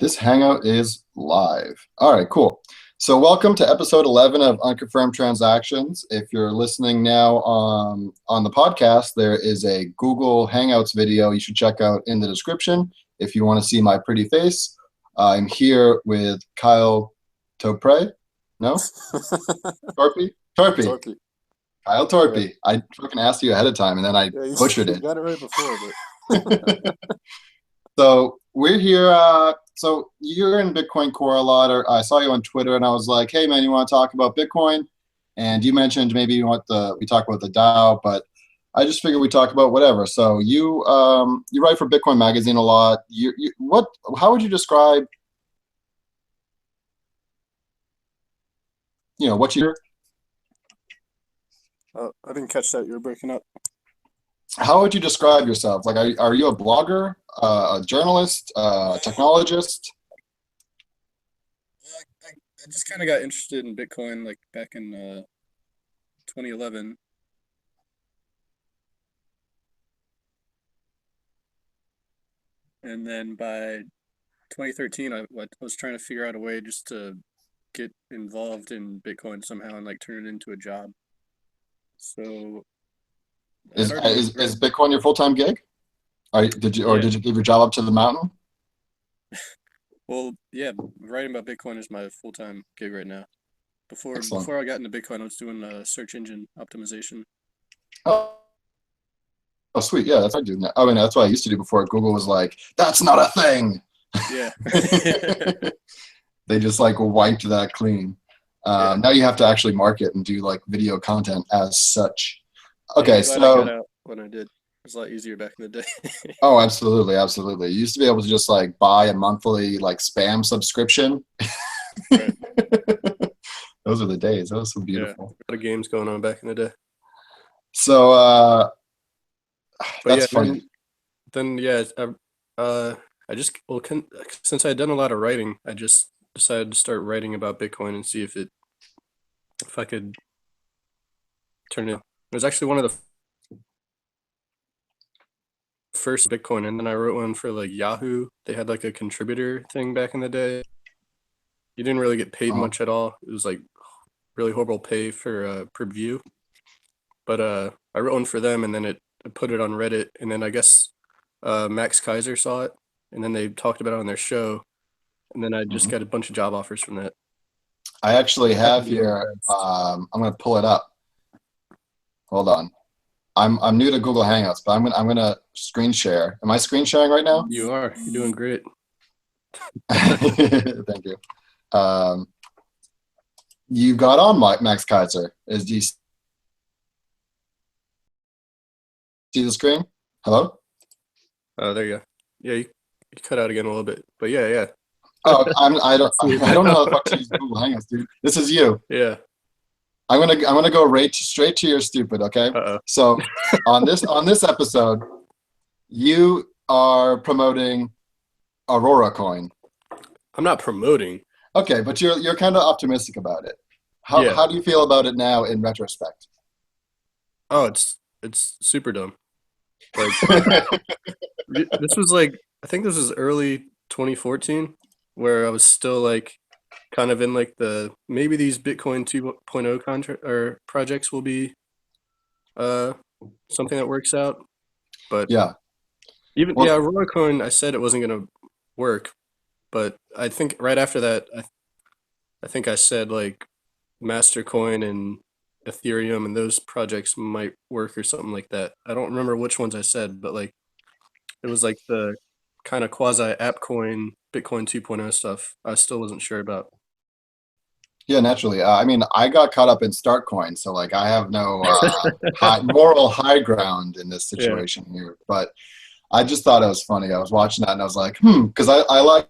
This hangout is live. All right, cool. So welcome to episode 11 of Unconfirmed Transactions. If you're listening now on the podcast, there is a Google Hangouts video you should check out in the description if you want to see my pretty face. I'm here with Kyle Torpey. No? Torpey? Torpey. Torpey. Kyle Torpey. Yeah. I fucking asked you ahead of time and then I butchered You it. got it right before, but So we're here. So you're in Bitcoin Core a lot, or I saw you on Twitter, and I was like, "Hey, man, you want to talk about Bitcoin?" And you mentioned maybe you want we talk about the DAO, but I just figured we talk about whatever. So you write for Bitcoin Magazine a lot. How would you describe what you I didn't catch that. You were breaking up. how would you describe yourself? Like, are you a blogger, a journalist, a technologist? I just kind of got interested in Bitcoin like back in 2011. And then by 2013, I was trying to figure out a way just to get involved in Bitcoin somehow and like turn it into a job. So I Is started is, read- is Bitcoin your full-time gig? Did you Yeah. give your job up to the mountain? Well, yeah, writing about Bitcoin is my full-time gig right now. Excellent. Before I got into Bitcoin, I was doing search engine optimization. Oh, sweet. Yeah, that's what I do now. I mean, that's what I used to do before Google was like, that's not a thing. Yeah. They just like wiped that clean. Yeah. Now you have to actually market and do like video content as such. Yeah, Okay, I'm glad I got so out when I did. It was a lot easier back in the day. oh, absolutely, absolutely. You used to be able to just like buy a monthly like spam subscription. Right. Those are the days. That was so Yeah. beautiful. A lot of games going on back in the day. So But that's yeah, funny. then yeah, I just since I had done a lot of writing, I just decided to start writing about Bitcoin and see if I could turn it. It was actually one of the first Bitcoin, and then I wrote one for like Yahoo. They had like a contributor thing back in the day. You didn't really get paid Uh-huh. much at all. It was like really horrible pay for per view. But I wrote one for them, and then I put it on Reddit, and then I guess Max Kaiser saw it, and then they talked about it on their show, and then I just Mhm. got a bunch of job offers from that. I actually have Happened really here. fast. I'm gonna pull it up. Hold on. I'm new to Google Hangouts, but I'm gonna screen share. Am I screen sharing right now? You are. You're doing great. Thank you. You got on Max Kaiser. Do you see the screen? Hello? Oh, there you go. Yeah, you cut out again a little bit, but yeah. Oh, I See it don't know now. how the fuck to use Google Hangouts, dude. This is you. Yeah. I'm gonna go straight to your stupid. Okay. Uh-oh. So on this episode, you are promoting Aurora coin. I'm not promoting. Okay, but you're kind of optimistic about it. Yeah. How do you feel about it now in retrospect? Oh, it's super dumb. Like this was like I think this was early 2014 where I was still like kind of in like maybe these Bitcoin 2.0 contract or projects will be something that works out. But Yeah. even Well, Aurora coin, I said it wasn't gonna work, but I think right after that I think I said like Mastercoin and Ethereum and those projects might work or something like that. I don't remember which ones I said, but like it was like the kind of quasi app coin Bitcoin 2.0 stuff. I still wasn't sure about. yeah, naturally. I mean, I got caught up in start coin, so like I have no moral high ground in this Yeah. situation here. But I just thought it was funny. I was watching that and I was like, because I like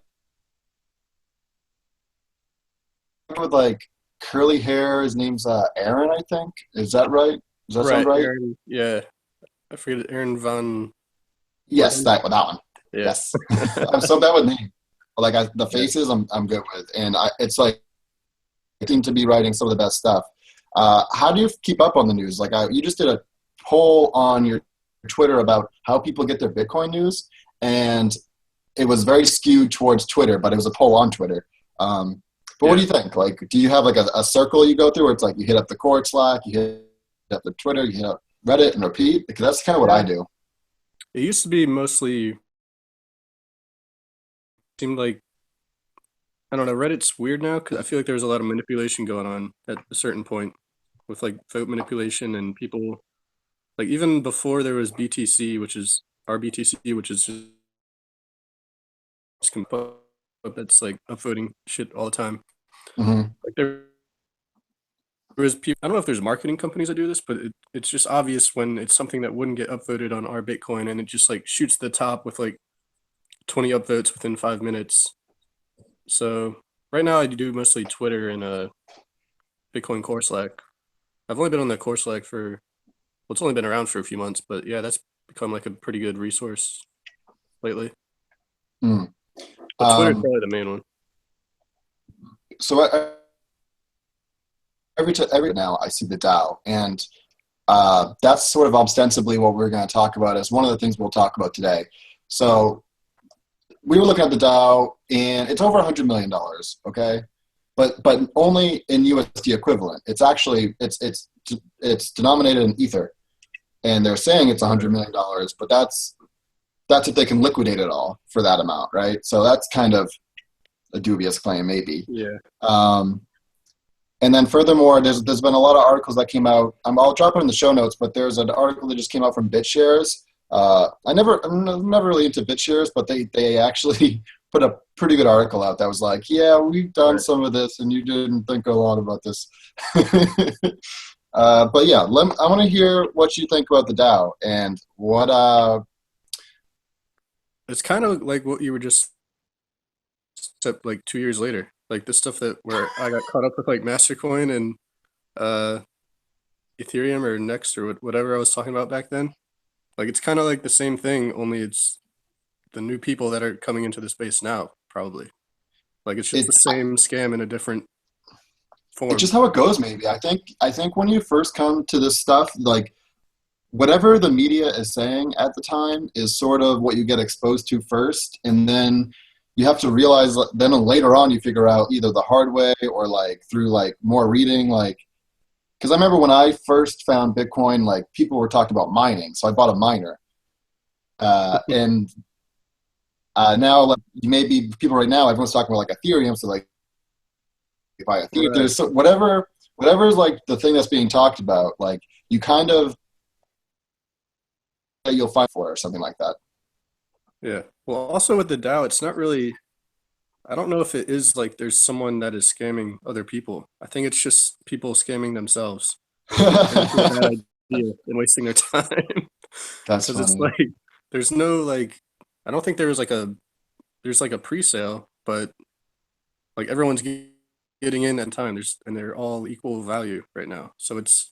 with like curly hair. His name's Aaron, I think. Is that right? Does that sound right? Aaron, yeah. I forget Aaron Von. Yes, that one. Yeah. Yes. I'm so bad with names. Like the faces, I'm good with, and it's like I seem to be writing some of the best stuff. How do you keep up on the news? Like you just did a poll on your Twitter about how people get their Bitcoin news, and it was very skewed towards Twitter, but it was a poll on Twitter. But what do you think? Like, do you have like a circle you go through where it's like you hit up the core Slack, you hit up the Twitter, you hit up Reddit and repeat? Because that's kind of what I do. It used to be mostly seemed like I don't know. Reddit's weird now because I feel like there's a lot of manipulation going on at a certain point with like vote manipulation and people like even before there was BTC, which is RBTC, which is just that's like upvoting shit all the time. Like there was people. I don't know if there's marketing companies that do this, but it's just obvious when it's something that wouldn't get upvoted on our Bitcoin, and it just like shoots the top with like 20 upvotes within 5 minutes. So right now I do mostly Twitter and Bitcoin Core Slack. I've only been on the Core Slack for well, it's only been around for a few months, but yeah, that's become like a pretty good resource lately. Mm. But Twitter's probably the main one. So every now I see the DAO, and that's sort of ostensibly what we're going to talk about as one of the things we'll talk about today. So we were looking at the DAO, and it's over $100 million, okay? But only in USD equivalent. It's actually it's denominated in Ether, and they're saying it's $100 million, but that's if they can liquidate it all for that amount, right? So that's kind of a dubious claim, maybe. Yeah. And then furthermore, there's been a lot of articles that came out. I'll drop it in the show notes, but there's an article that just came out from BitShares. I'm never really into BitShares, but they actually put a pretty good article out that was like, yeah, we've done some of this, and you didn't think a lot about this. But yeah, I want to hear what you think about the DAO and what. It's kind of like what you were just, except like 2 years later. Like the stuff where I got caught up with like Mastercoin and Ethereum or Next or whatever I was talking about back then. Like it's kind of like the same thing, only it's the new people that are coming into the space now, probably. Like it's just the same scam in a different form. It's just how it goes, maybe. I think when you first come to this stuff, like whatever the media is saying at the time is sort of what you get exposed to first, and then you have to realize then later on you figure out either the hard way or like through like more reading, like because I remember when I first found Bitcoin, like people were talking about mining, so I bought a miner, and now like maybe people right now everyone's talking about like Ethereum, so like if I Ethereum, there's whatever is like the thing that's being talked about, like you kind of you'll fight for or something like that. Yeah. Well, also with the DAO, it's not really, I don't know if it is like there's someone that is scamming other people. I think it's just people scamming themselves. It's a bad idea and wasting their time. That's Because it's like, there's no like, I don't think there's like a pre-sale, but like everyone's getting in at time. And they're all equal value right now. So it's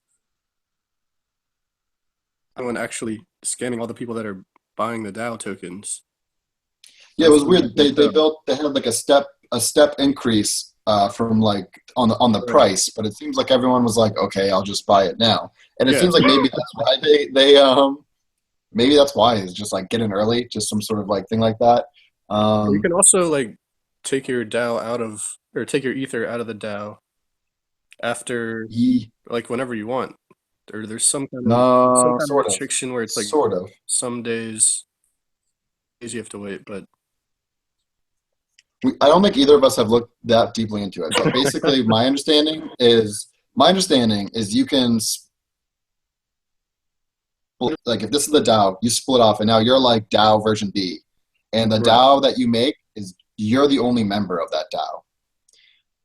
someone actually scamming all the people that are buying the DAO tokens. Yeah, it was weird. They had like a step increase from like on the price, but it seems like everyone was like, okay, I'll just buy it now. And it seems like maybe that's why maybe that's why it's just like get in early, just some sort of like thing like that. You can also like take your DAO take your Ether out of the DAO after like whenever you want. Or there's some kind of restriction where it's like some days you have to wait, but I don't think either of us have looked that deeply into it. But basically, my understanding is you can like if this is the DAO, you split off, and now you're like DAO version B, and the DAO that you make is you're the only member of that DAO,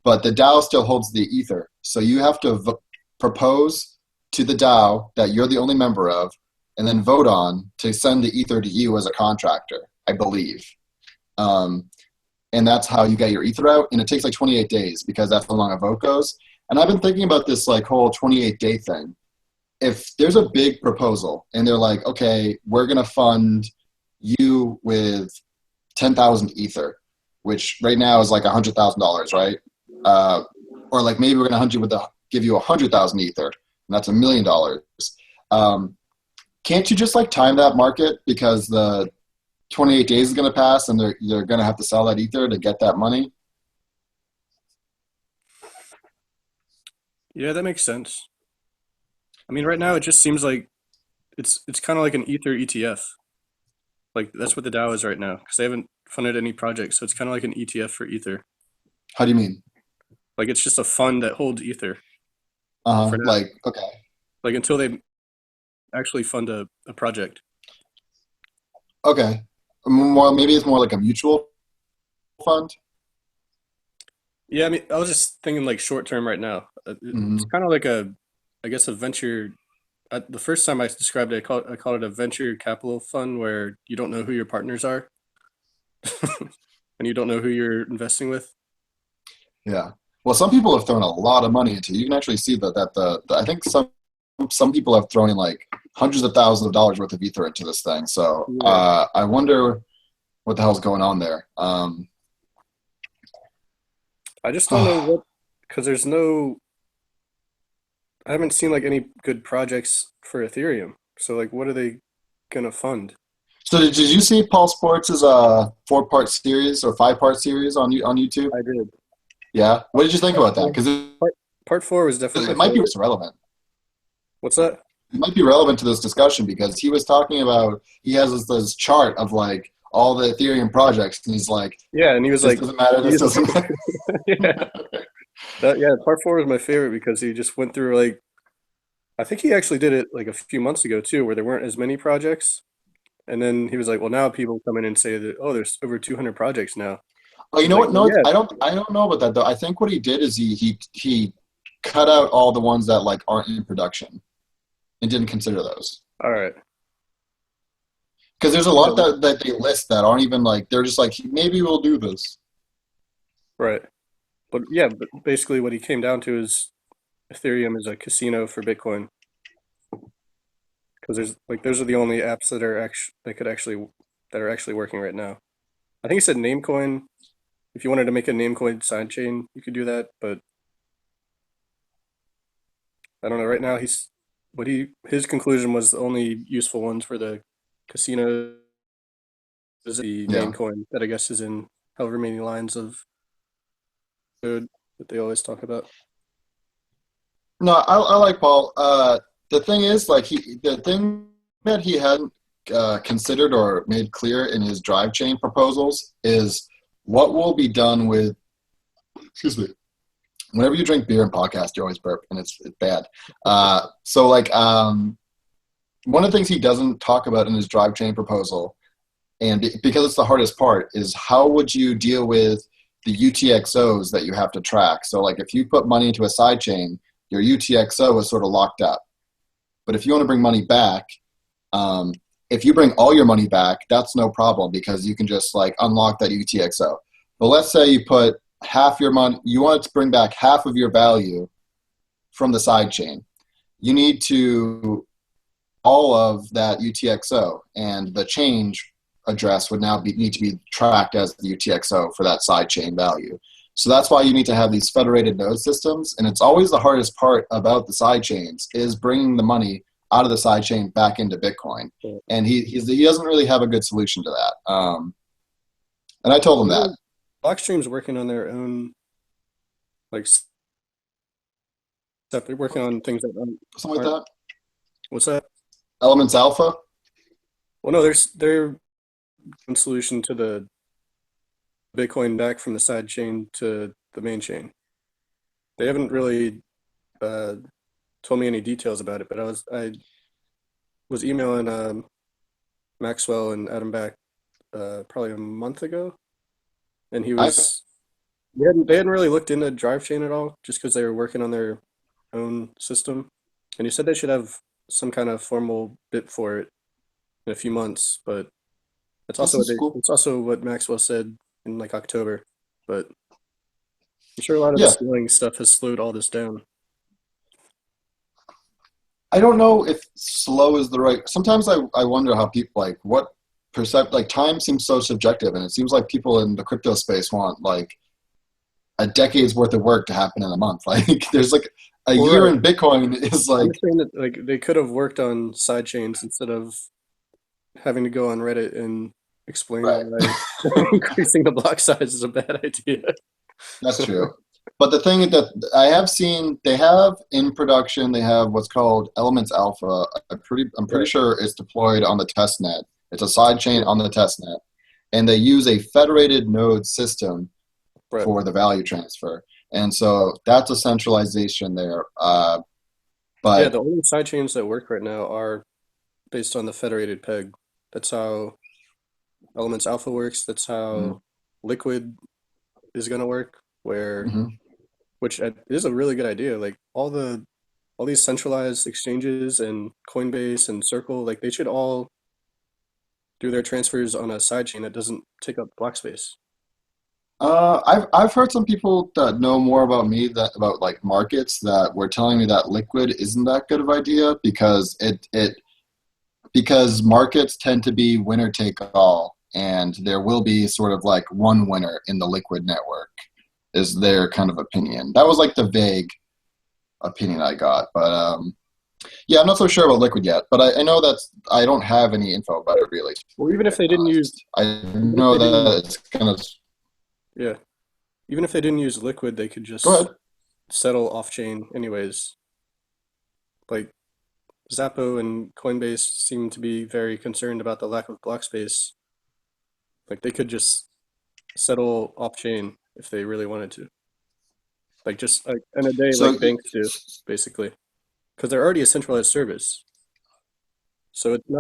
but the DAO still holds the Ether, so you have to propose to the DAO that you're the only member of, and then vote on to send the Ether to you as a contractor, I believe. And that's how you get your Ether out, and it takes like 28 days because that's how long a vote goes. And I've been thinking about this like whole 28-day thing. If there's a big proposal and they're like, okay, we're going to fund you with 10,000 Ether, which right now is like $100,000, right? Or like maybe we're going to give you 100,000 Ether, and that's $1 million. Can't you just like time that market because the 28 days is going to pass and they're going to have to sell that ether to get that money. Yeah, that makes sense. I mean, right now it just seems like it's kind of like an Ether ETF. Like that's what the DAO is right now because they haven't funded any projects, so it's kind of like an ETF for Ether. How do you mean? Like it's just a fund that holds Ether for now. Like, okay. Like until they actually fund a project. Okay. More, maybe it's more like a mutual fund. Yeah, I mean, I was just thinking like short term right now. It's Hmm. kind of like I guess a venture. The first time I described it, I called it a venture capital fund where you don't know who your partners are and you don't know who you're investing with. Yeah. Well, some people have thrown a lot of money into it. You can actually see I think some people have thrown in like hundreds of thousands of dollars worth of ether into this thing. So Yeah. I wonder what the hell's going on there. I just don't know what, because I haven't seen like any good projects for Ethereum. So like, what are they gonna fund? So did you see Paul Sports' four-part series or five-part series on YouTube? I did. Yeah. What did you think Part about that? four, Because part, part four was definitely it my might be favorite. relevant. What's that? It might be relevant to this discussion because he was talking about he has this chart of like all the Ethereum projects, and he's like, Yeah, and he was this like, doesn't matter, this he's doesn't matter. yeah, yeah. Part four was my favorite because he just went through like I think he actually did it like a few months ago too, where there weren't as many projects, and then he was like, well, now people come in and say that oh, there's over 200 projects now. Oh, you It's know like, what? well, No, yeah, I don't know about that though. I think what he did is he cut out all the ones that like aren't in production and didn't consider those. all right, Because there's a yeah, lot that they list that aren't even like they're just like maybe we'll do this. right. But yeah, but basically what he came down to is Ethereum is a casino for Bitcoin because there's like those are the only apps that are actually that are actually working right now. I think he said Namecoin. If you wanted to make a Namecoin sidechain, you could do that, but I don't know. Right now, his conclusion was the only useful ones for the casino is the Yeah. Namecoin that I guess is in however many lines of code that they always talk about. No, I like Paul. The thing is, like the thing that he hadn't considered or made clear in his drive chain proposals is what will be done with. Excuse me. Whenever you drink beer and podcast, you always burp, and it's bad. So, like, one of the things he doesn't talk about in his drive chain proposal, and because it's the hardest part, is how would you deal with the UTXOs that you have to track? So, like, if you put money into a side chain, your UTXO is sort of locked up. But if you want to bring money back, um, if you bring all your money back, that's no problem because you can just like unlock that UTXO. But let's say you put half your money, you want to bring back half of your value from the side chain. You need to all of that UTXO, and the change address would now need to be tracked as the UTXO for that side chain value. So that's why you need to have these federated node systems, and it's always the hardest part about the side chains is bringing the money out of the side chain back into Bitcoin. So, And he doesn't really have a good solution to that. And I told him you that. know, Blockstream's working on their own like stuff. They're working on things that Something like aren't. that. What's that? Elements Alpha. Well, no, there's their own solution to the Bitcoin back from the side chain to the main chain. They haven't really uh, told me any details about it, but I was emailing Maxwell and Adam back probably a month ago, and I they hadn't really looked into drive chain at all, just because they were working on their own system, and he said they should have some kind of formal bit for it in a few months, but this is cool. it's also what Maxwell said in like October, but I'm sure a lot of the Yeah, scaling stuff has slowed all this down. I don't know if slow is the right. Sometimes I wonder how people like what percept like time seems so subjective, and it seems like people in the crypto space want like a decade's worth of work to happen in a month. Like there's like a Well, year right. in Bitcoin is I'm like just saying that like they could have worked on side chains instead of having to go on Reddit and explain Right. why increasing the block size is a bad idea. That's true. But the thing that I have seen, they have in production, they have what's called Elements Alpha. I'm pretty Right. sure it's deployed on the test net. It's a side chain Yeah. on the test net, and they use a federated node system Right. for the value transfer. And so that's a centralization there. Yeah, But the only side chains that work right now are based on the federated peg. That's how Elements Alpha works. That's mm, how Liquid is gonna work, where mhm. which is a really good idea. Like all these centralized exchanges and Coinbase and Circle, like they should all do their transfers on a sidechain that doesn't take up block space. I've heard some people that know more about me that about like markets that were telling me that liquid isn't that good of idea because because markets tend to be winner take all, and there will be sort of like one winner in the liquid network, is their kind of opinion. That was like the vague opinion I got, but yeah, I'm not so sure about liquid yet. But I know that I don't have any info about it really. To Or be even if very they didn't use, honest, I even if know they didn't, that it's gonna yeah, even if they didn't use Liquid, they could go just ahead. settle off chain anyways. Like Zappo and Coinbase seem to be very concerned about the lack of block space. Like they could just settle off chain if they really wanted to. Like just like in a day, So like banks do, basically, because they're already a centralized service. So uh, it's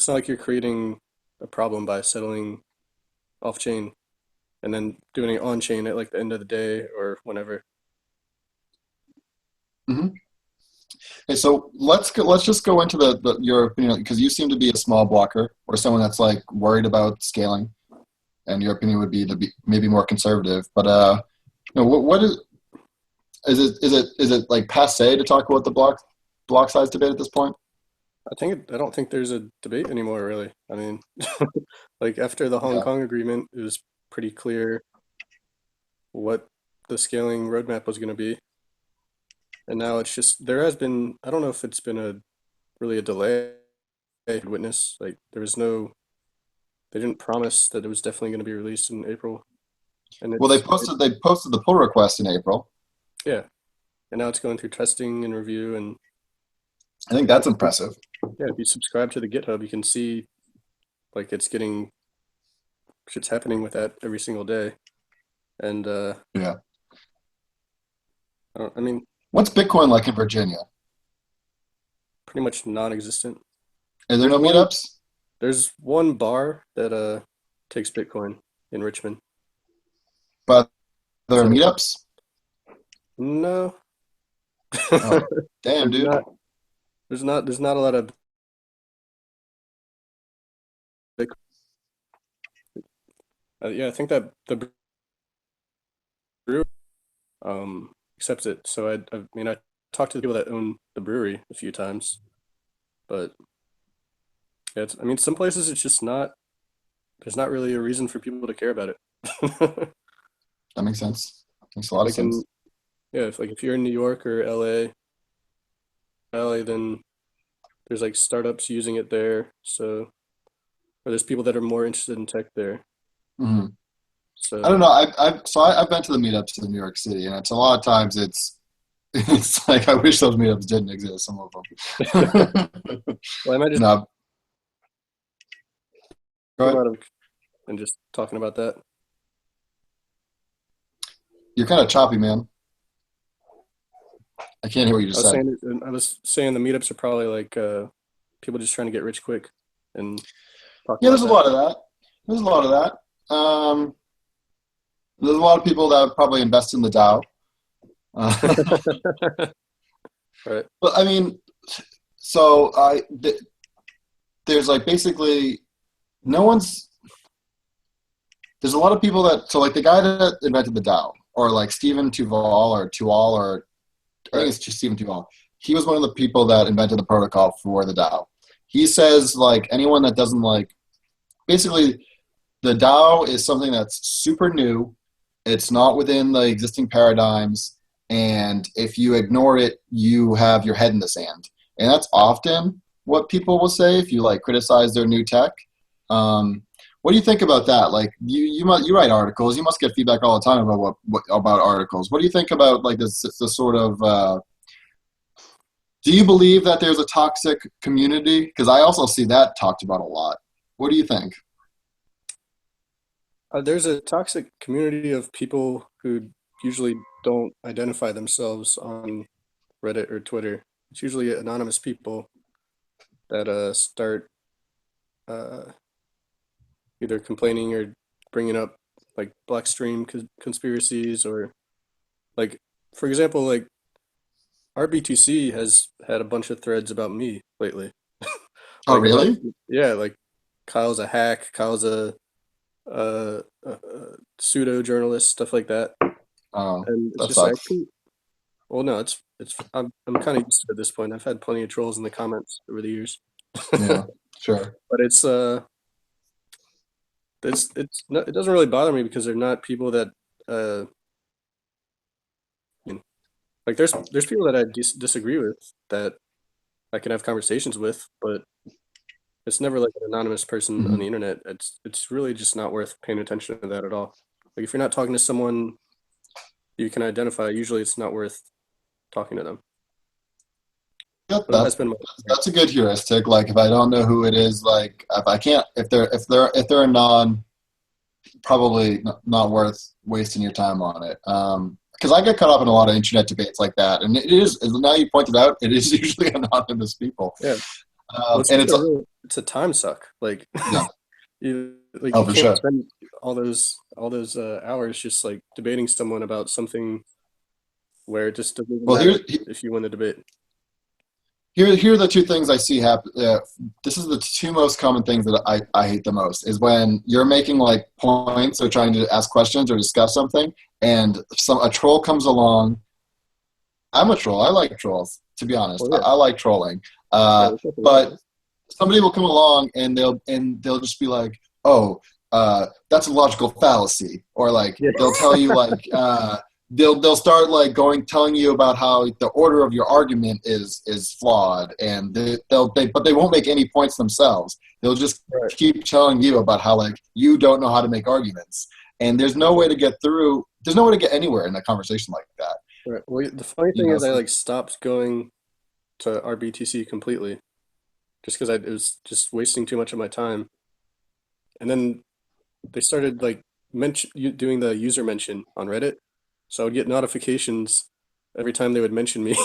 not like you're creating a problem by settling off chain and then doing it on chain at like the end of the day or whenever. mhm. Okay, so let's just go into your opinion because you seem to be a small blocker or someone that's like worried about scaling, and your opinion would be to be maybe more conservative. But what is it like passe to talk about the block size debate at this point? I don't think there's a debate anymore, really. I mean, like after the Hong Yeah. Kong agreement, it was pretty clear what the scaling roadmap was going to be. And now it's just there has been I don't know if it's been a really a delay I could witness. Like there was no they didn't promise that it was definitely going to be released in April. And Well, they posted the pull request in April. yeah, and now it's going through testing and review and I think that's impressive. yeah, if you subscribe to the GitHub, you can see like it's getting shit's happening with that every single day. And Yeah. I mean, What's Bitcoin like in Virginia? pretty much non-existent. Is there There's no one meetups? there's one bar that takes Bitcoin in Richmond. But there are So meetups? no. Oh, damn, There's dude. not there's not a lot of Bitcoin. Yeah, I think that the brewery accepts it. So I mean I talked to the people that own the brewery a few times, but yeah, I mean some places it's just not there's not really a reason for people to care about it. That makes sense. Makes a lot of Like in sense. yeah, if you're in New York or LA, then there's like startups using it there. So or there's people that are more interested in tech there. Mhm. I don't So know. I've been to the meetups in New York City, and it's a lot of times it's like I wish those meetups didn't exist. Some of them. well, I might just No, go come ahead. out of and just talking about that. You're kind of choppy, man. I can't hear what you just said. I was saying the meetups are probably like people just trying to get rich quick and talking Yeah, there's about a that. lot of that. There's a lot of that. There's a lot of people that probably invest in the Dow. Right. But I mean, so there's like basically no one's. There's a lot of people that so like the guy that invented the Dow, or like Stephen Tuval, or I think Right. it's just Stephen Tuval. He was one of the people that invented the protocol for the DAO. He says like anyone that doesn't like basically the DAO is something that's super new. It's not within the existing paradigms, and if you ignore it, you have your head in the sand. And that's often what people will say if you like criticize their new tech. What do you think about that? Like you write articles, you must get feedback all the time about what about articles. What do you think about like this sort of do you believe that there's a toxic community? Because I also see that talked about a lot. What do you think? There's a toxic community of people who usually don't identify themselves on Reddit or Twitter. It's usually anonymous people that start uh, either complaining or bringing up like black stream conspiracies, or like, for example, like RBTC has had a bunch of threads about me lately. Oh, Like a bunch, really? yeah, like Kyle's a hack, Kyle's a pseudo journalist, stuff like that. Oh, And it's that just sucks. actually, well, no, I'm kind of used to it at this point. I've had plenty of trolls in the comments over the years. Yeah, sure. But it's not, it doesn't really bother me because they're not people that uh like there's people that I disagree with that I can have conversations with, but it's never like an anonymous person on Mhm. the internet. It's really just not worth paying attention to that at all. Like if you're not talking to someone you can identify, usually it's not worth talking to them. That, But that that's been my that's a good heuristic. Like if I don't know who it is, like if I can't, if they're a non, probably not worth wasting your time on it. Because I get caught up in a lot of internet debates like that, and it is now you pointed out it is usually anonymous people, yeah. Well, it's and just it's it's a time suck. Like yeah, you oh for can't sure. spend all those hours just like debating someone about something where it just doesn't even Well, matter if you win the debate. here are the two things I see happen. This is the two most common things that I hate the most is when you're making like points or trying to ask questions or discuss something, and a troll comes along. I'm a troll. I like trolls, to be honest. Well, I yeah, like trolling. yeah, there's nothing wrong with But it. somebody will come along and they'll just be like, "Oh, that's a logical fallacy," or like Yeah, they'll tell you like they'll start like telling you about how the order of your argument is flawed, and but they won't make any points themselves. They'll just right, keep telling you about how like you don't know how to make arguments, and there's no way to get through. There's no way to get anywhere in a conversation like that. right. Well, the funny You thing know, is, I so, like stopped going to RBTC completely just because it was just wasting too much of my time. And then they started like doing the user mention on Reddit, so I would get notifications every time they would mention me.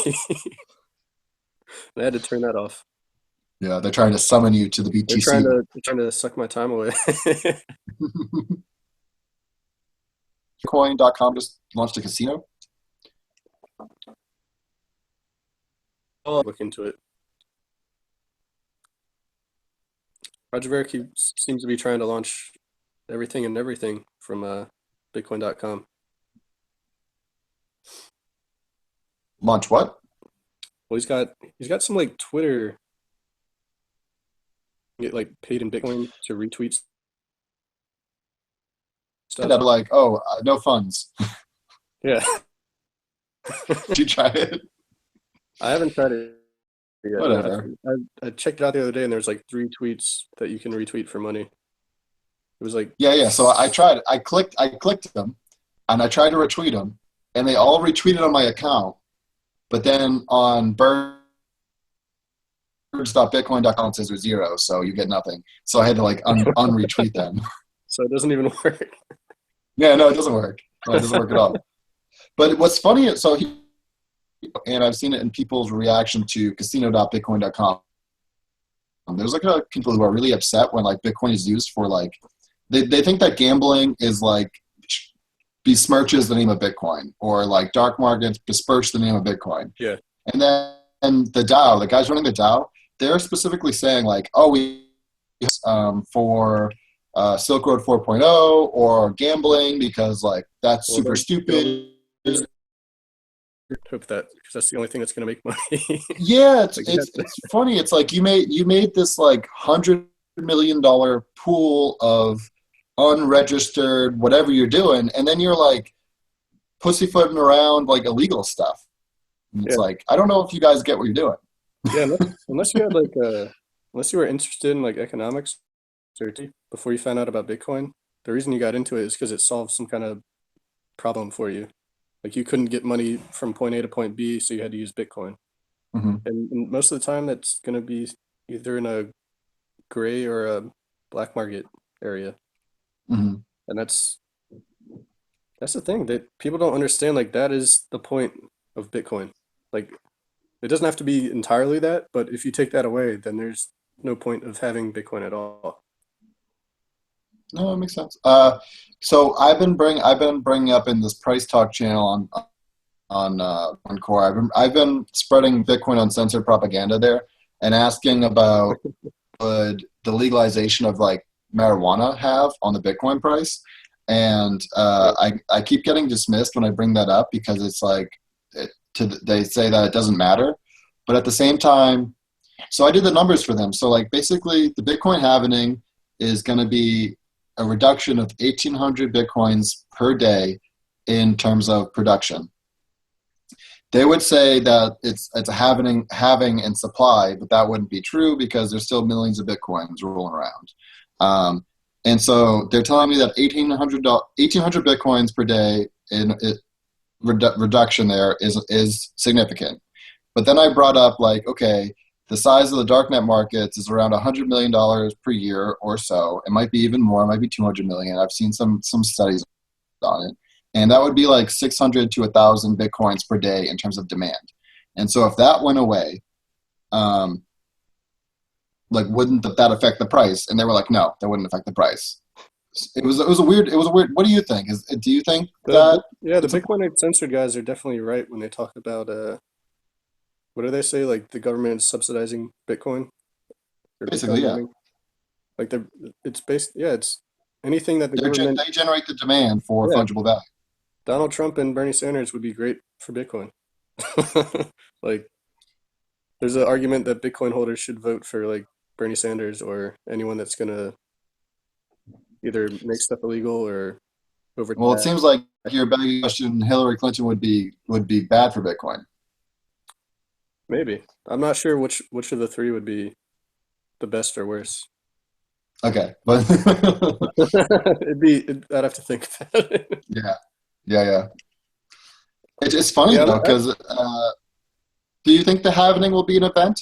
I had to turn that off. yeah, they're trying to summon you to the They're trying BTC. to they're trying to suck my time away. Coin.com just launched a casino. I'll look into it. Roger Ver seems to be trying to launch everything and everything from Bitcoin.com. Launch what? Well, he's got some like Twitter get like paid in Bitcoin to retweet And I'd stuff. be like, oh, no funds. Yeah, Did you try it? I haven't tried it yet. No, Whatever. I checked it out the other day, and there's like 3 tweets that you can retweet for money. It was like, Yeah, yeah. So I tried it. I clicked them, and I tried to retweet them, and they all retweeted on my account. But then on birds.bitcoin.com it says there's zero, so you get nothing. So I had to like unretweet them. so it doesn't even work. Yeah, no, it doesn't work. No, it doesn't work at all. But what's funny is and I've seen it in people's reaction to casino.bitcoin.com. There's like people who are really upset when like Bitcoin is used for like they think that gambling is like besmirches the name of Bitcoin, or like dark markets besmirch the name of Bitcoin. Yeah. And then the DAO, the guys running the DAO, they're specifically saying like, oh, we for Silk Road 4.0 or gambling because like that's Well, super then you stupid. always hope that because that's the only thing that's going to make money. Yeah, it's Like, it's it's funny. It's like you made this like $100 million pool of unregistered whatever you're doing, and then you're like pussyfooting around like illegal stuff. And it's yeah, like I don't know if you guys get what you're doing. Yeah, unless you had like unless you were interested in like economics or before you found out about Bitcoin, the reason you got into it is because it solved some kind of problem for you. Like you couldn't get money from point A to point B, so you had to use Bitcoin. Hmm. And most of the time, that's going to be either in a gray or a black market area. Hmm. And that's the thing that people don't understand. Like that is the point of Bitcoin. Like it doesn't have to be entirely that, but if you take that away, then there's no point of having Bitcoin at all. No, it makes sense. So I've been bringing up in this price talk channel on Core. I've been spreading Bitcoin uncensored propaganda there and asking about would the legalization of like marijuana have on the Bitcoin price, and Right. I keep getting dismissed when I bring that up because it's like they say that it doesn't matter, but at the same time, so I did the numbers for them. So like basically, the Bitcoin halving is going to be a reduction of 1,800 bitcoins per day in terms of production. They would say that it's a having in supply, but that wouldn't be true because there's still millions of bitcoins rolling around. Um, and so they're telling me that 1,800 bitcoins per day in reduction there is significant. But then I brought up like, okay, the size of the darknet markets is around $100 million per year or so. It might be even more. It might be 200 million. I've seen some studies on it, and that would be like 600 to 1,000 bitcoins per day in terms of demand. And so if that went away, um, like wouldn't that affect the price? And they were like, no, that wouldn't affect the price. It was a weird. What do you think? Do you think that Yeah, the it's a Bitcoin censored guys are definitely right when they talk about what do they say? Like the government is subsidizing Bitcoin or basically Bitcoin yeah? mining. Like it's based, yeah, it's anything that the government, They generate the demand for yeah, fungible value. Donald Trump and Bernie Sanders would be great for Bitcoin. Like there's an argument that Bitcoin holders should vote for like Bernie Sanders or anyone that's gonna either make stuff illegal or Well, it overtax. seems like your begging question, Hillary Clinton would be bad for Bitcoin. Maybe. I'm not sure which of the three would be the best or worst. Okay, but I'd have to think about it. yeah, yeah. It's funny Yeah, though, because do you think the halvening will be an event?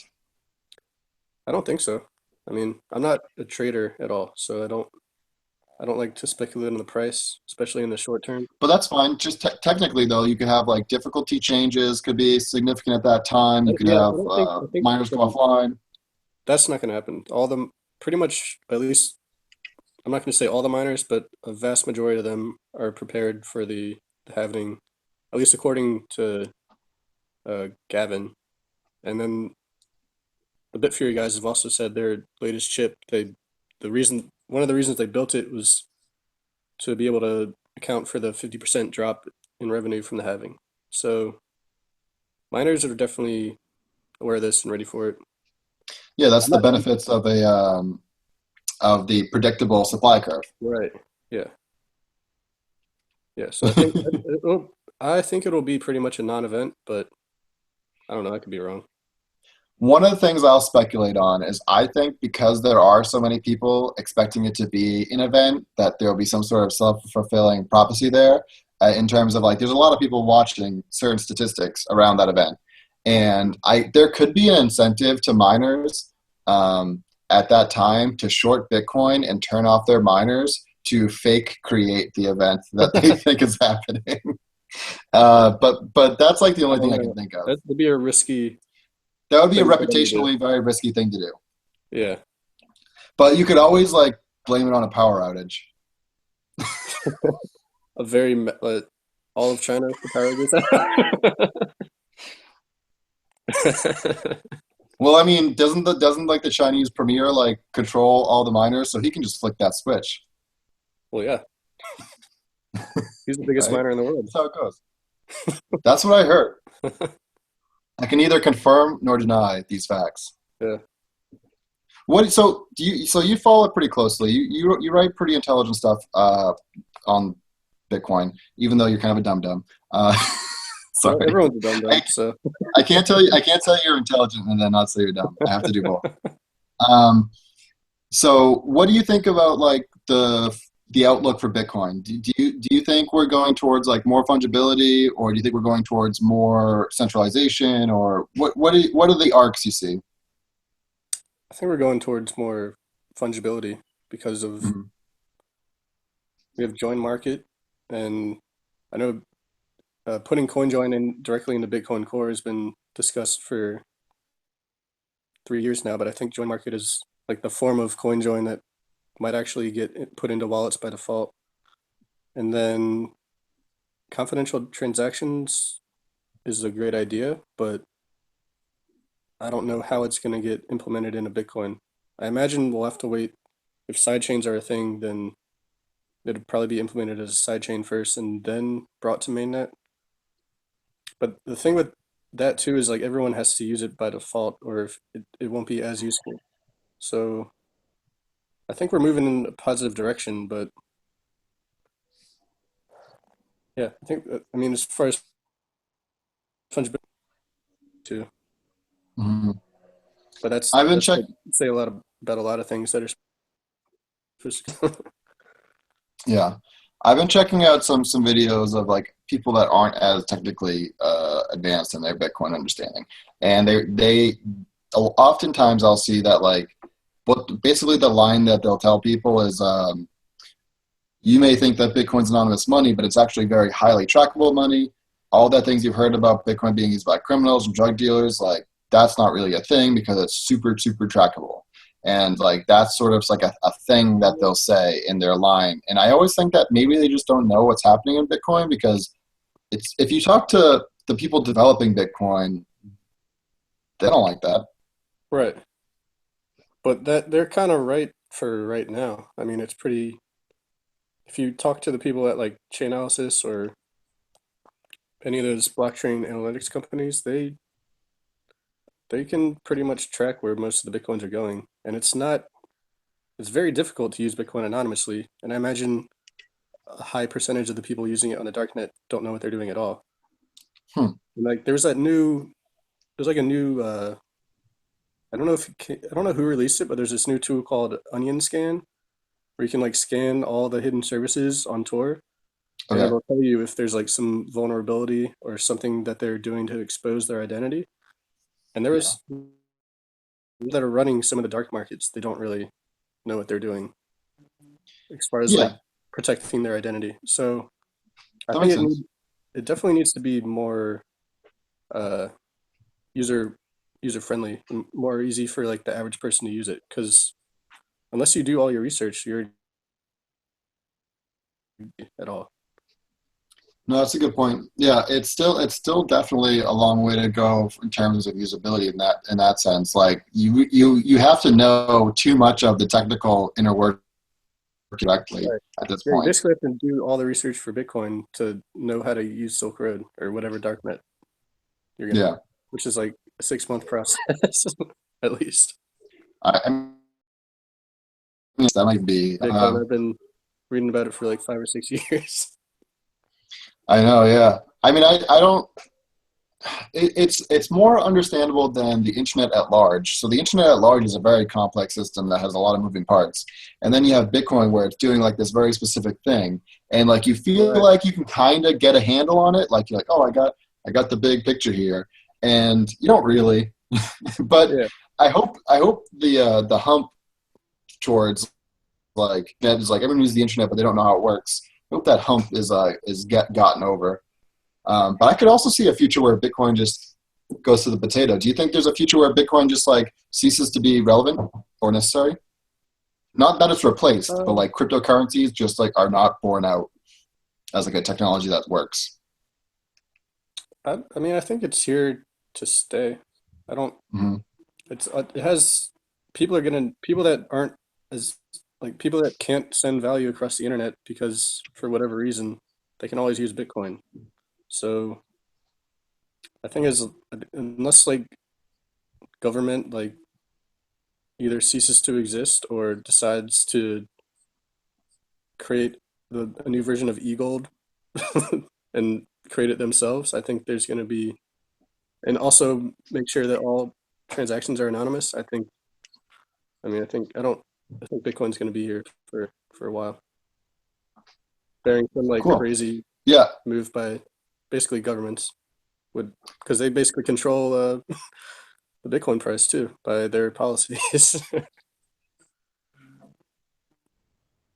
I don't think so. I mean, I'm not a trader at all, so I don't like to speculate on the price, especially in the short term. But that's fine. Just technically though, you could have like difficulty changes could be significant at that time. You could Yeah, have I think miners go offline. that's not going to happen. All the pretty much at least I'm not going to say all the miners, but a vast majority of them are prepared for the halving, at least according to Gavin. And then the Bitfury guys have also said their latest chip, the reason one of the reasons they built it was to be able to account for the 50% drop in revenue from the halving. So miners are definitely aware of this and ready for it. Yeah, that's I'm the not benefits of the predictable supply curve. right. Yeah. Yeah. So I think I think it'll be pretty much a non-event, but I don't know. I could be wrong. One of the things I'll speculate on is I think because there are so many people expecting it to be an event, that there will be some sort of self-fulfilling prophecy there in terms of like, there's a lot of people watching certain statistics around that event. And there could be an incentive to miners at that time to short Bitcoin and turn off their miners to fake create the event that they think is happening. But that's like the I only thing don't I can know. think of. That would be a risky That would be a thing for them to do. reputationally very risky thing to do. Yeah. But you could always like blame it on a power outage. A very all of China the power goes out. Well, I mean, doesn't like the Chinese premier like control all the miners, so he can just flick that switch, Well, yeah. He's the biggest right? miner in the world. That's how it goes. That's what I heard. I can neither confirm nor deny these facts. Yeah. What? So you follow it pretty closely. You write pretty intelligent stuff on Bitcoin, even though you're kind of a dum dum. Well, Sorry. everyone's a dumb I, dumb, so I can't tell you you're intelligent and then not say you're dumb. I have to do both. Um, so what do you think about like the outlook for Bitcoin? Do you think we're going towards like more fungibility, or do you think we're going towards more centralization, or what are the arcs you see? I think we're going towards more fungibility because of Mhm. we have join market, and I know putting CoinJoin in directly into Bitcoin Core has been discussed for 3 years now, but I think join market is like the form of CoinJoin that might actually get put into wallets by default. And then confidential transactions is a great idea, but I don't know how it's going to get implemented into Bitcoin. I imagine we'll have to wait. If sidechains are a thing, then it'd probably be implemented as a sidechain first and then brought to mainnet. But the thing with that too is like everyone has to use it by default, or if it won't be as useful. So I think we're moving in a positive direction, but yeah, I think I mean as far as fungibility too, Mhm. but I've been that's check like say a lot about a lot of things that are supposed to. Yeah, I've been checking out some videos of like people that aren't as technically advanced in their Bitcoin understanding, and they oftentimes I'll see that like what basically the line that they'll tell people is you may think that Bitcoin's anonymous money, but it's actually very highly trackable money. All that things you've heard about Bitcoin being used by criminals and drug dealers, like that's not really a thing because it's super trackable. And like that's sort of like a thing that they'll say in their line. And I always think that maybe they just don't know what's happening in Bitcoin because it's if you talk to the people developing Bitcoin, they don't like that. Right. But that they're kind of right for right now. I mean, it's pretty. If you talk to the people at like Chainalysis or any of those blockchain analytics companies, they can pretty much track where most of the Bitcoins are going. And it's not, it's very difficult to use Bitcoin anonymously. And I imagine a high percentage of the people using it on the darknet don't know what they're doing at all. Hmm. And like there's like a new, I don't know I don't know who released it, but there's this new tool called Onion Scan where you can like scan all the hidden services on Tor and Okay. it'll tell you if there's like some vulnerability or something that they're doing to expose their identity. And there Yeah. was that are running some of the dark markets, they don't really know what they're doing as far as like Yeah. protecting their identity. So I That think makes sense. it definitely needs to be more uh, user user friendly, more easy for like the average person to use it. Because unless you do all your research, you're at all. No, that's a good point. Yeah, it's still definitely a long way to go in terms of usability in that sense. Like you have to know too much of the technical inner work correctly Right. at this Yeah, you point. basically have to do all the research for Bitcoin to know how to use Silk Road or whatever darknet you're gonna, Yeah, which is like a 6 month process at least. I mean that might be. Bitcoin, I've been reading about it for like 5 or 6 years. I know. Yeah. I mean, I don't. It's more understandable than the internet at large. So the internet at large is a very complex system that has a lot of moving parts. And then you have Bitcoin where it's doing like this very specific thing. And like you feel Right. like you can kind of get a handle on it. Like you're like, oh, I got the big picture here. And you don't really. But Yeah. I hope the hump towards like that is like everyone uses the internet but they don't know how it works. I hope that hump is gotten over. But I could also see a future where Bitcoin just goes to the potato. Do you think there's a future where Bitcoin just like ceases to be relevant or necessary? Not that it's replaced, but Um, like cryptocurrencies just like are not born out as like a technology that works. I mean, I think it's here to stay. I don't. Hmm. It has people that aren't as like people that can't send value across the internet because for whatever reason they can always use Bitcoin. So I think as unless like government like either ceases to exist or decides to create a new version of e-gold and create it themselves. I think there's going to be, and also make sure that all transactions are anonymous. I think Bitcoin's going to be here for a while, bearing some like Cool. crazy Yeah. move by basically governments would, because they basically control the Bitcoin price too by their policies.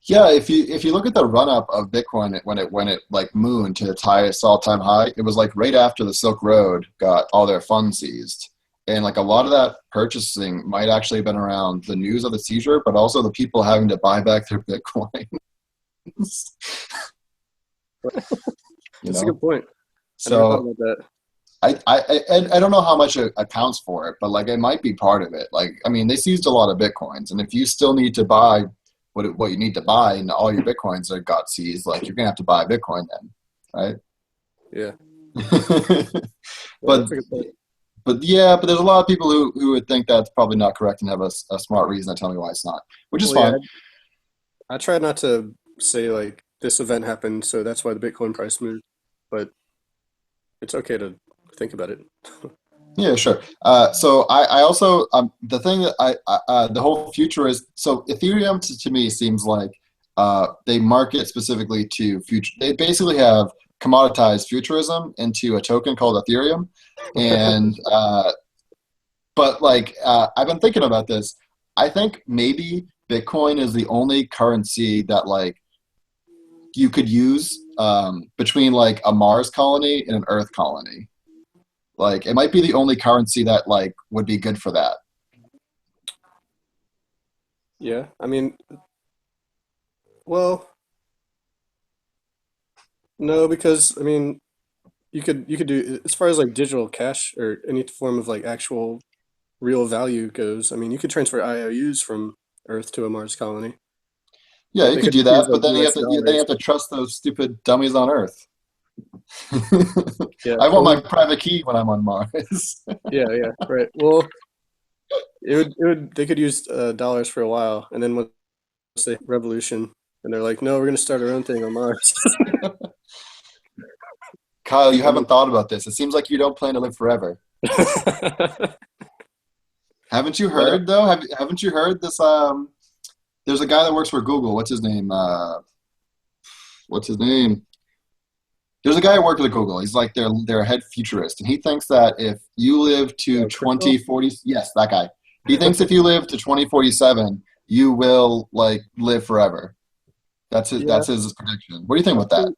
Yeah, if you look at the run up of Bitcoin when it like mooned to its highest all time high, it was like right after the Silk Road got all their funds seized. And like a lot of that purchasing might actually have been around the news of the seizure, but also the people having to buy back their Bitcoins. You That's a know? good point. I never thought So about that. I don't know how much it accounts for it, but like it might be part of it. Like I mean, they seized a lot of bitcoins, and if you still need to buy what you need to buy, and all your bitcoins are got seized, like you're gonna have to buy Bitcoin then, right? Yeah, yeah, but that's a good point. but yeah, but there's a lot of people who would think that's probably not correct and have a smart reason to tell me why it's not, which is Well, yeah, fine. I try not to say like this event happened, so that's why the Bitcoin price moved, but it's okay to think about it. Yeah, sure. So I also the thing that the whole future is so Ethereum to me seems like they market specifically to future. They basically have commoditized futurism into a token called Ethereum, and but like I've been thinking about this. I think maybe Bitcoin is the only currency that like you could use between like a Mars colony and an Earth colony. Like it might be the only currency that like would be good for that. Yeah, I mean, well, no, because I mean, you could do as far as like digital cash or any form of like actual real value goes. I mean, you could transfer IOUs from Earth to a Mars colony. Yeah, you They could could do just use that, but like then US you dollars. have to trust those stupid dummies on Earth. Yeah, I want my well, private key when I'm on Mars. yeah, right. Well, they could use dollars for a while, and then once the revolution, and they're like, no, we're gonna start our own thing on Mars. Kyle, you And haven't thought about this. It seems like you don't plan to live forever. then- Haven't you well, heard though? Haven't you heard this? There's a guy that works for Google. What's his name? What's his name? There's a guy who works at Google. He's like their head futurist, and he thinks that if you live to Crystal. 2040, yes, that guy. He thinks if you live to 2047, you will like live forever. Yeah, That's his prediction. What do you think I've about that? seen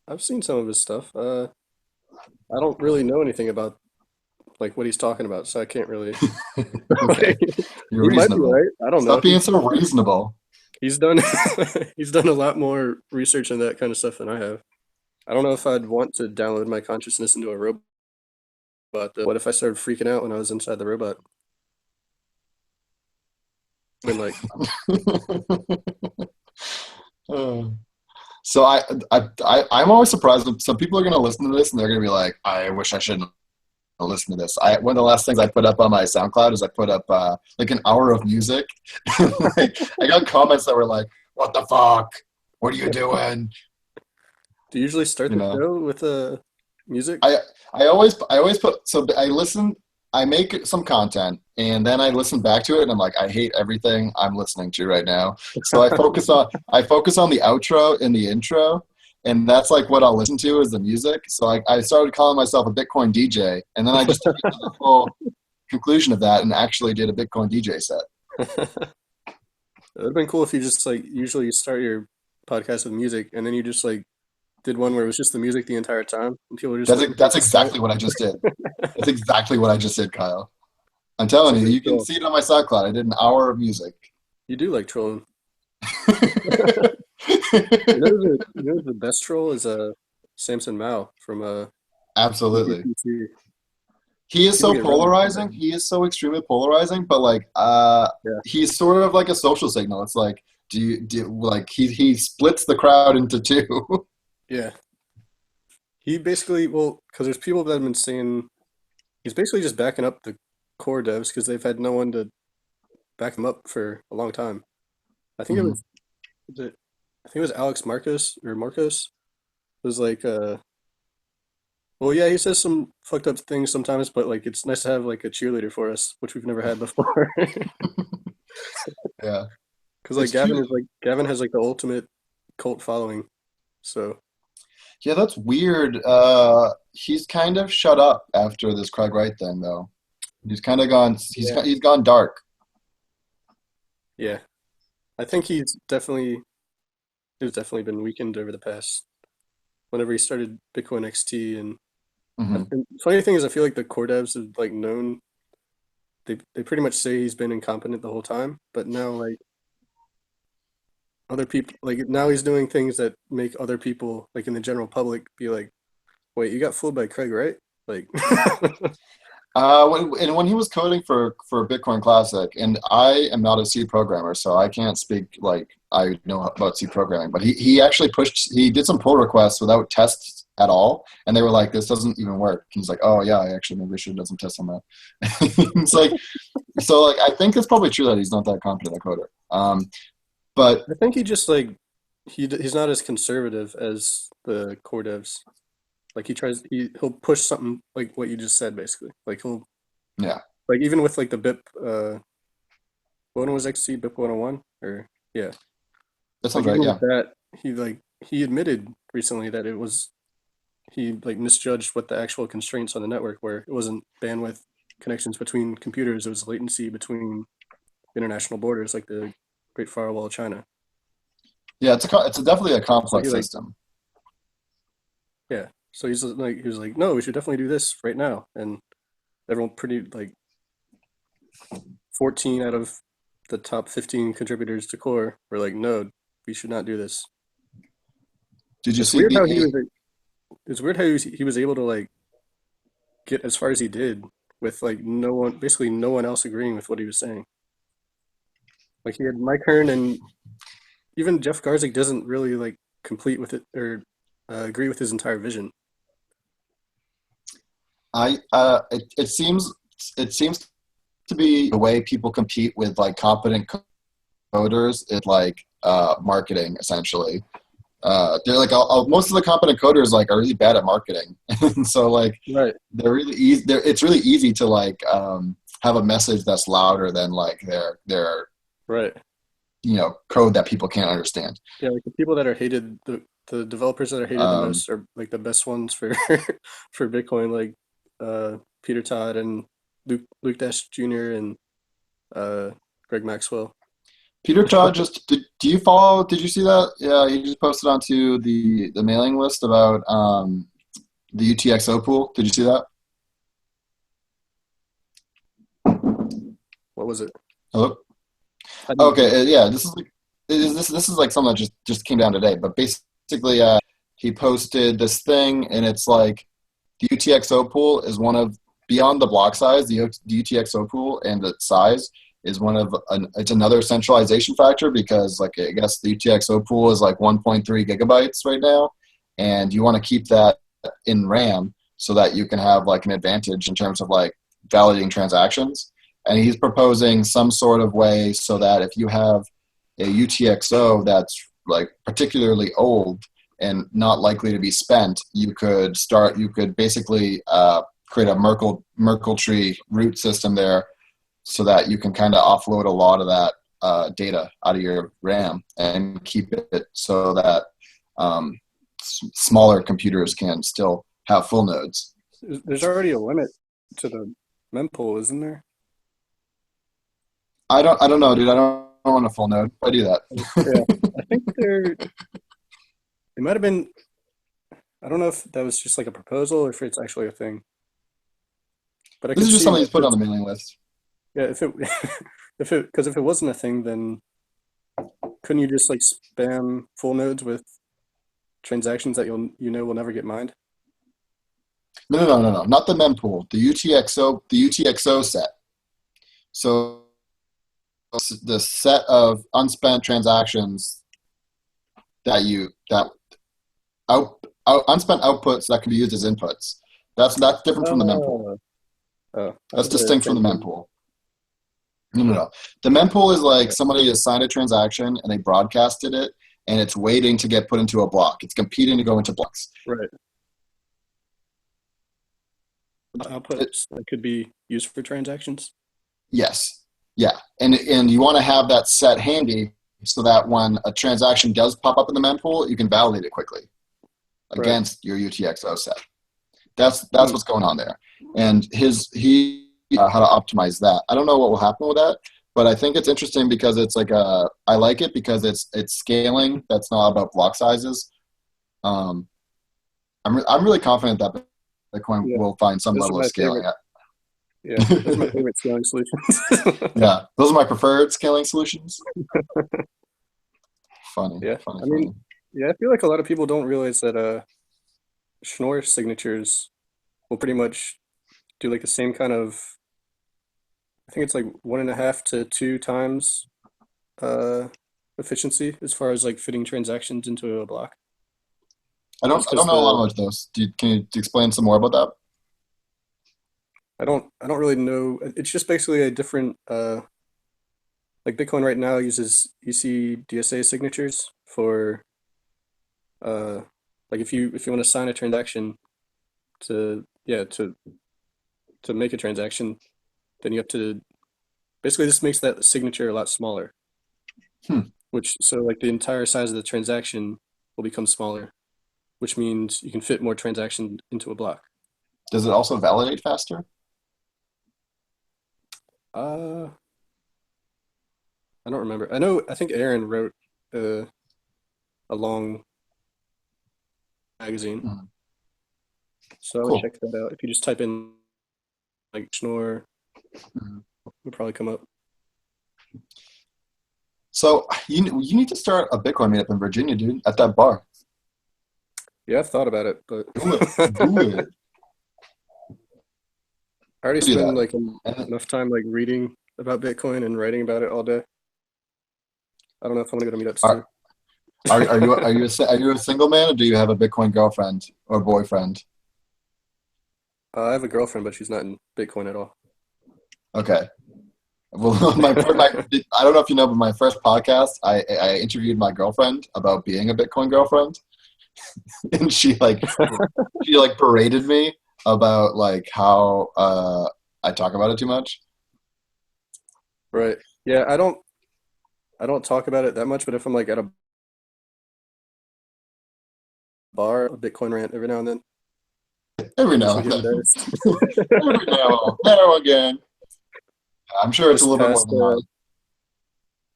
I've seen some of his stuff. I don't really know anything about like what he's talking about, so I can't really Okay, say. you're He might be reasonable. right. I don't know. Stop being so reasonable. He's done he's done a lot more research on that kind of stuff than I have. I don't know if I'd want to download my consciousness into a robot. Though. What if I started freaking out when I was inside the robot? Been like, Uh, so I'm always surprised when some people are going to listen to this and they're going to be like, I wish I shouldn't have listened to this. One of the last things I put up on my SoundCloud is I put up like an hour of music. Like, I got comments that were like, "What the fuck? What are you doing?" do you usually start You the know. show with music? I I always put so I listen. I make some content and then I listen back to it and I'm like, I hate everything I'm listening to right now. So I focus on the outro and the intro, and that's like what I'll listen to is the music. So I started calling myself a Bitcoin DJ, and then I just took it to the full conclusion of that and actually did a Bitcoin DJ set. It would have been cool if you just like usually you start your podcast with music and then you just like did one where it was just the music the entire time and people were just That's waiting for it that's to start. exactly what I just did. That's exactly what I just did, Kyle. I'm It's telling a you, great you can troll. see it on my SoundCloud. I did an hour of music. You do like trolling. You know the best troll is Samson Mao from Absolutely. PPC. He is People so get really mad at polarizing. him. He is so extremely polarizing, but like Yeah, he's sort of like a social signal. It's like do like he splits the crowd into two. yeah. He basically well because there's people that have been saying he's basically just backing up the core devs because they've had no one to back them up for a long time. I think it Mhm. was it I think it was Alex Marcos or Marcos was like Well, yeah, he says some fucked up things sometimes, but like it's nice to have like a cheerleader for us, which we've never had before. Yeah, Because like it's true. Gavin has like the ultimate cult following. So Yeah, that's weird. He's kind of shut up after this Craig Wright thing, though. He's kind of gone. yeah, He's gone dark. yeah, I think he's definitely been weakened over the past. Whenever he started Bitcoin XT, Hmm. and funny thing is, I feel like the core devs have like known they pretty much say he's been incompetent the whole time, but now like other people like now he's doing things that make other people like in the general public be like, wait, you got fooled by Craig, right? Like, When he was coding for Bitcoin Classic, and I am not a C programmer, so I can't speak like I know about C programming. But he actually he did some pull requests without tests at all, and they were like, "This doesn't even work." He's like, "Oh yeah, I actually maybe should have done some tests on that." It's like so like I think it's probably true that he's not that competent a coder. But I think he just like he's not as conservative as the core devs. Like he'll push something like what you just said basically. Like he'll yeah, like even with like the BIP what one was XC BIP 101 or yeah. that Like sounds right. even Yeah, with that he admitted recently that it was he like misjudged what the actual constraints on the network were. It wasn't bandwidth connections between computers, it was latency between international borders like the Great Firewall of China. yeah. It's definitely a So he complex like system. yeah. So he was like, no, we should definitely do this right now. And everyone pretty like 14 out of the top 15 contributors to core were like, no, we should not do this. Did you It's see weird how the? it's weird how he was able to like get as far as he did with like no one, basically no one else agreeing with what he was saying. Like he had Mike Hearn and even Jeff Garzik doesn't really like complete with it or agree with his entire vision. It seems to be the way people compete with like competent coders is like marketing essentially. They're like most of the competent coders like are really bad at marketing, and so like Right, they're really easy. It's really easy to like have a message that's louder than like their right. code that people can't understand. Yeah, like the people that are hated, the developers that are hated the Um, most are like the best ones for for Bitcoin, like Peter Todd and Luke Dash Jr. and uh, Greg Maxwell. Peter Todd just do you follow? Did you see that? Yeah, he just posted onto the mailing list about the UTXO pool. Did you see that? What was it? Hello. I didn't see it. Okay, yeah, this is like something that just came down today. But basically, he posted this thing, and it's like the UTXO pool is one of beyond the block size. The UTXO pool and the size is it's another centralization factor because like I guess the UTXO pool is like 1.3 gigabytes right now, and you want to keep that in RAM so that you can have like an advantage in terms of like validating transactions. And he's proposing some sort of way so that if you have a UTXO that's like particularly old and not likely to be spent, you could basically create a Merkle tree root system there so that you can kind of offload a lot of that data out of your RAM and keep it so that smaller computers can still have full nodes. There's already a limit to the mempool, isn't there? I don't know, dude. I don't want a full node. I do that. Yeah, I think it might have been. I don't know if that was just like a proposal or if it's actually a thing. But I This could is just see something like he's put on the mailing list. yeah, if it if it wasn't a thing, then couldn't you just like spam full nodes with transactions that will never get mined? No, not the mempool. The UTXO set. So the set of unspent transactions that unspent outputs that can be used as inputs. That's different from the mempool. Oh, oh, I That's thought they were the distinct from same the thing. mempool. No. The mempool is like Yeah, somebody has signed a transaction and they broadcasted it, and it's waiting to get put into a block. It's competing to go into blocks. right. It- outputs that could be used for transactions. yes, yeah, and you want to have that set handy so that when a transaction does pop up in the mempool, you can validate it quickly Right. against your UTXO set. That's Hmm. what's going on there. And he how to optimize that. I don't know what will happen with that, but I think it's interesting because it's like I like it because it's scaling. That's not about block sizes. Um, I'm really confident that Bitcoin Yeah, will find some those are level of my scaling. favorite. Yeah, those are my favorite scaling solutions. Yeah, those are my preferred scaling solutions. Funny, Yeah, funny, I mean, funny. yeah, I feel like a lot of people don't realize that Schnorr signatures will pretty much do like the same kind of. I think it's like 1.5 to 2 times uh efficiency as far as like fitting transactions into a block. Just I don't because know a lot the about those. Can you explain some more about that? I don't really know. It's just basically a different like Bitcoin right now uses ECDSA signatures for uh like if you want to sign a transaction to yeah to make a transaction, then you have to basically this makes that signature a lot smaller, Hmm. which so like the entire size of the transaction will become smaller, which means you can fit more transactions into a block. Does it also validate faster? Uh, I don't remember. I think Aaron wrote uh, a long magazine, Mhm. so I would Cool. check that out. If you just type in like Schnorr, Mhm. it'll probably come up. So you need to start a Bitcoin meetup in Virginia, dude, at that bar. Yeah, I've thought about it, but Do it. Do it. I already Do spend that. like And enough time like reading about Bitcoin and writing about it all day. I don't know if I want to go to meetups are too. are you a single man or do you have a Bitcoin girlfriend or boyfriend? I have a girlfriend, but she's not in Bitcoin at all. Okay. Well, I don't know if you know, but my first podcast, I interviewed my girlfriend about being a Bitcoin girlfriend, and she like berated me about like how I talk about it too much. Right. Yeah, I don't talk about it that much, but if I'm like at a bar, a Bitcoin rant every now and then. Every I now usually and get then, embarrassed. every now again. I'm sure it's a This little bit more past than that.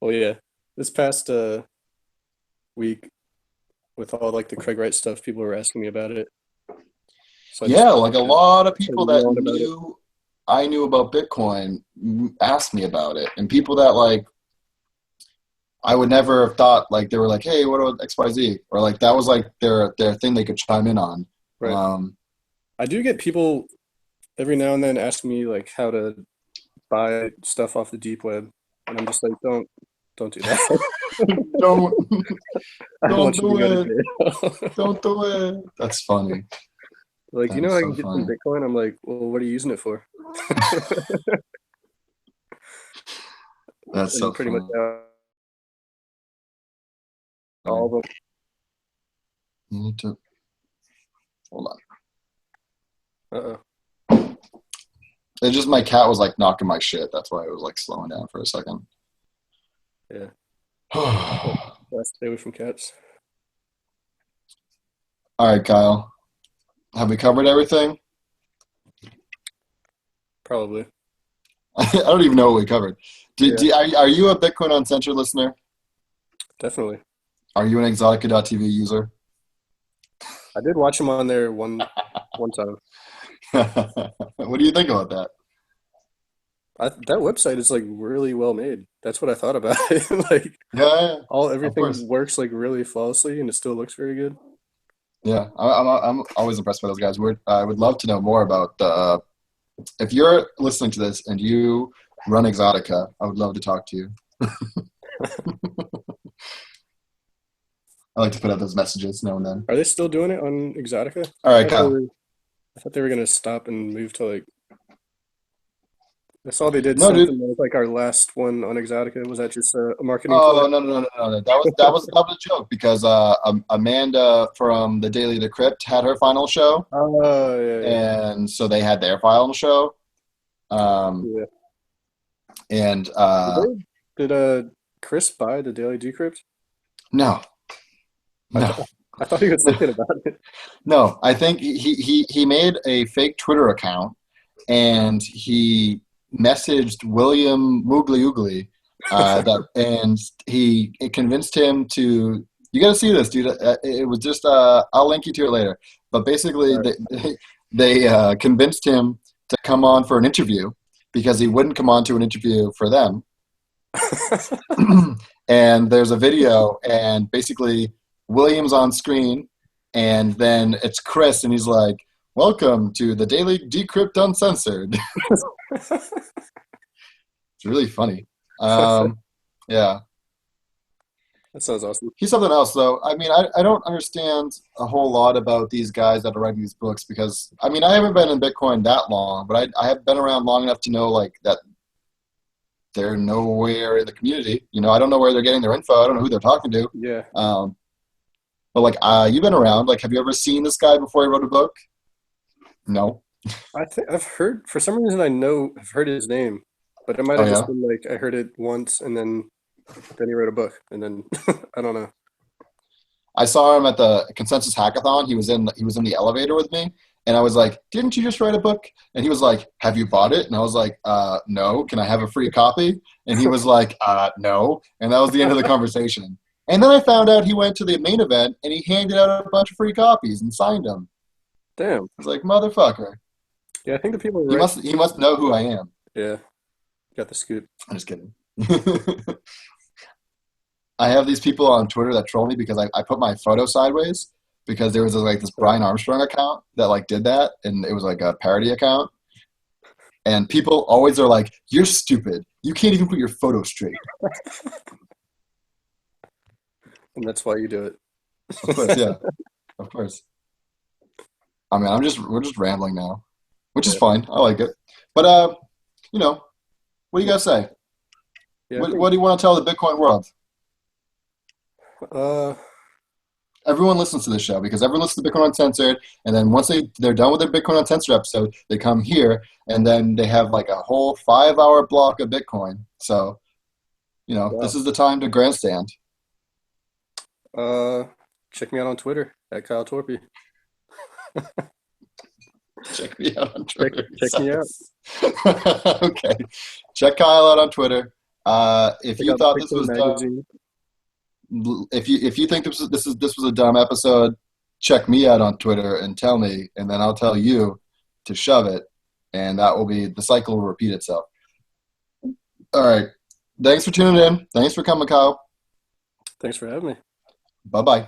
well yeah, this past week with all like the Craig Wright stuff, people were asking me about it. So I just Yeah, like a kind of lot of people started that yelling about it. knew I knew about Bitcoin asked me about it, and people that like I would never have thought like they were like, hey, what about XYZ? Or like that was like their thing they could chime in on. Right. Um, I do get people every now and then asking me like how to buy stuff off the deep web, and I'm just like, don't do that. don't I don't don't want you to do go to it. jail. Don't do it. That's funny. Like, That is I so can get some funny. Bitcoin. I'm like, well, what are you using it for? That's so And pretty much funny. all of them. You need to hold on. Uh-oh. It's just my cat was like knocking my shit. That's why it was like slowing down for a second. Yeah. All Gotta stay away from cats. right, Kyle. Have we covered everything? Probably. I don't even know what we covered. Yeah, Are you a Bitcoin Uncensored listener? definitely. Are you an Exotica.tv user? I did watch him on there one time. What do you think about that? That website is like really well made. That's what I thought about it. Like Yeah, yeah, all of everything course. works like really flawlessly and it still looks very good. Yeah, I'm always impressed by those guys. I would love to know more about the. If you're listening to this and you run Exotica, I would love to talk to you. I like to put out those messages now and then. Are they still doing it on Exotica? All right, Kyle. I thought they were gonna stop and move to like I saw they did No, dude. something with like our last one on Exotica. Was that just a marketing ploy? Oh no, no, no, no, no, no. That was a joke because Amanda from the Daily Decrypt had her final show, Oh, yeah, and so they had their final show. Um, yeah. Yeah. and Did Chris buy the Daily Decrypt? no, I no, thought I thought he was thinking about it. no. I think he made a fake Twitter account and he messaged William Moogly and he it convinced him to. You got to see this, dude. It was just. I'll link you to it later. But basically, All right. they convinced him to come on for an interview because he wouldn't come on to an interview for them. And there's a video, and basically William's on screen, and then it's Chris, and he's like, "Welcome to the Daily Decrypt Uncensored." It's really funny. Yeah, That sounds awesome. he's something else though. I mean, I don't understand a whole lot about these guys that are writing these books because I mean I haven't been in Bitcoin that long, but I have been around long enough to know like that they're nowhere in the community. You know, I don't know where they're getting their info. I don't know who they're talking to. Yeah. Um, but like, you've been around. Like, have you ever seen this guy before he wrote a book? No. I think I've heard for some reason I've heard his name, but it might Oh have just yeah. been like I heard it once and then he wrote a book and then I don't know. I saw him at the Consensus Hackathon. He was in the elevator with me, and I was like, "Didn't you just write a book?" And he was like, "Have you bought it?" And I was like, "No. Can I have a free copy?" And he was like, "No." And that was the end of the conversation. And then I found out he went to the main event and he handed out a bunch of free copies and signed them. Damn. I was like, "Motherfucker." Yeah, I think the people who He write. must he must know who I am. Yeah, got the scoop. I'm just kidding. I have these people on Twitter that troll me because I put my photo sideways because there was like this Brian Armstrong account that like did that and it was like a parody account. And people always are like, "You're stupid. You can't even put your photo straight." And that's why you do Of course, it. yeah, of course. I mean, we're just rambling now, which is Yeah. fine. I like it. But you know, what do you Yeah. guys say? Yeah, I What think do you want to tell the Bitcoin world? uh Everyone listens to this show because everyone listens to Bitcoin Uncensored, and then once they're done with their Bitcoin Uncensored episode, they come here, and then they have like a whole 5 hour block of Bitcoin. So, wow. this is the time to grandstand. Uh check me out on Twitter at Kyle Torpey. Check me out on Check Twitter. check me out. Okay, check Kyle out on Twitter. If Check you out the thought this Bitcoin was dumb, magazine. if you think this was a dumb episode, check me out on Twitter and tell me, and then I'll tell you to shove it, and that will be the cycle will repeat itself. All right. Thanks for tuning in. Thanks for coming, Kyle. Thanks for having me. Bye bye.